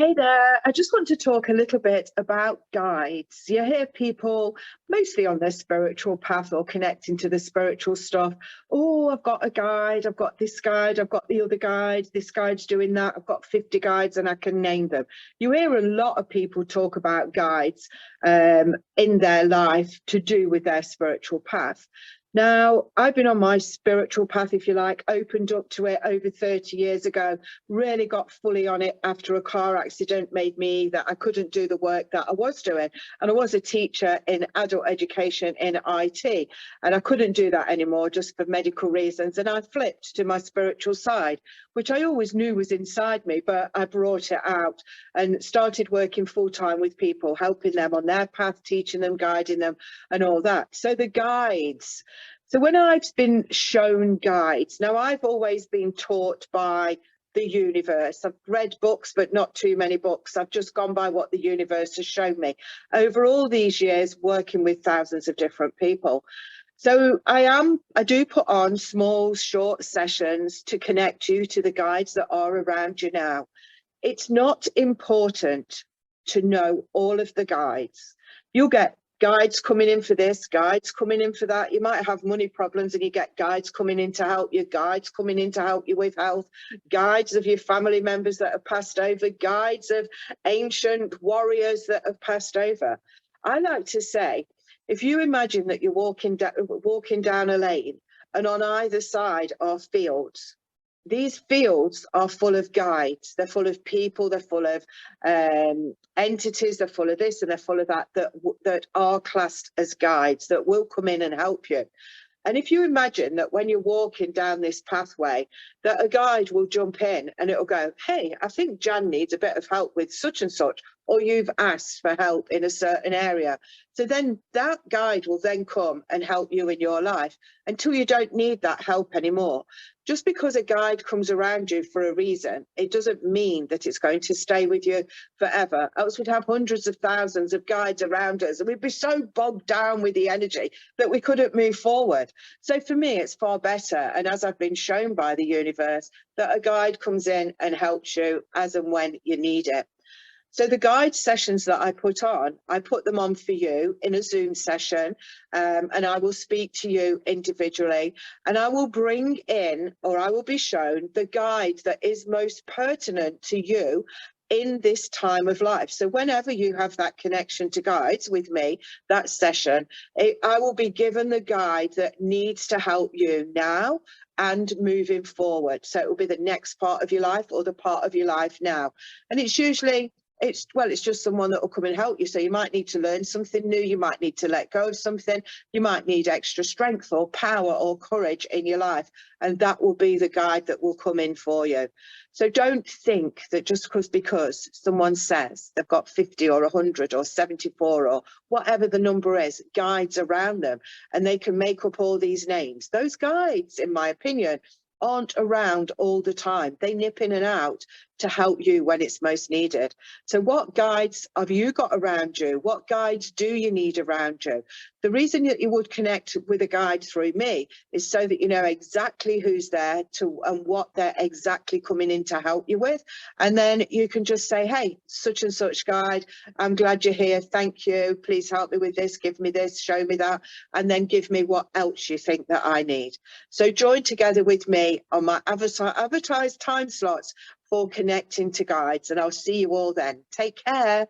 Hey there, I just want to talk a little bit about guides. You hear people mostly on their spiritual path or connecting to the spiritual stuff. Oh, I've got a guide, I've got this guide, I've got the other guide, this guide's doing that, I've got 50 guides and I can name them. You hear a lot of people talk about guides in their life to do with their spiritual path. Now, I've been on my spiritual path, if you like, opened up to it over 30 years ago, really got fully on it after a car accident made me that I couldn't do the work that I was doing. And I was a teacher in adult education in IT, and I couldn't do that anymore just for medical reasons. And I flipped to my spiritual side, which I always knew was inside me, but I brought it out and started working full time with people, helping them on their path, teaching them, guiding them, and all that. So the guides. So when I've been shown guides, now I've always been taught by the universe. I've read books, but not too many books. I've just gone by what the universe has shown me over all these years working with thousands of different people. So I do put on small, short sessions to connect you to the guides that are around you now. It's not important to know all of the guides. You'll get guides coming in for this, guides coming in for that. You might have money problems and you get guides coming in to help you, guides coming in to help you with health, guides of your family members that have passed over, guides of ancient warriors that have passed over. I like to say, if you imagine that you're walking down a lane and on either side are fields, these fields are full of guides. They're full of people, they're full of entities, they're full of this and they're full of that, that are classed as guides that will come in and help you. And if you imagine that when you're walking down this pathway, that a guide will jump in and it'll go, hey, I think Jan needs a bit of help with such and such, or you've asked for help in a certain area. So then that guide will then come and help you in your life until you don't need that help anymore. Just because a guide comes around you for a reason, it doesn't mean that it's going to stay with you forever. Else we'd have hundreds of thousands of guides around us and we'd be so bogged down with the energy that we couldn't move forward. So for me, it's far better. And as I've been shown by the universe, that a guide comes in and helps you as and when you need it. So the guide sessions that I put them on for you in a Zoom session, and I will speak to you individually, and I will bring in, or I will be shown the guide that is most pertinent to you in this time of life. So whenever you have that connection to guides with me, that session, I will be given the guide that needs to help you now and moving forward. So it will be the next part of your life or the part of your life now. And it's usually, it's just someone that will come and help you. So you might need to learn something new. You might need to let go of something. You might need extra strength or power or courage in your life. And that will be the guide that will come in for you. So don't think that just because someone says they've got 50 or 100 or 74 or whatever the number is, guides around them, and they can make up all these names. Those guides, in my opinion, aren't around all the time. They nip in and out to help you when it's most needed. So what guides have you got around you? What guides do you need around you? The reason that you would connect with a guide through me is so that you know exactly who's there and what they're exactly coming in to help you with. And then you can just say, hey, such and such guide, I'm glad you're here. Thank you. Please help me with this. Give me this, show me that, and then give me what else you think that I need. So join together with me on my advertised time slots for connecting to guides, and I'll see you all then. Take care.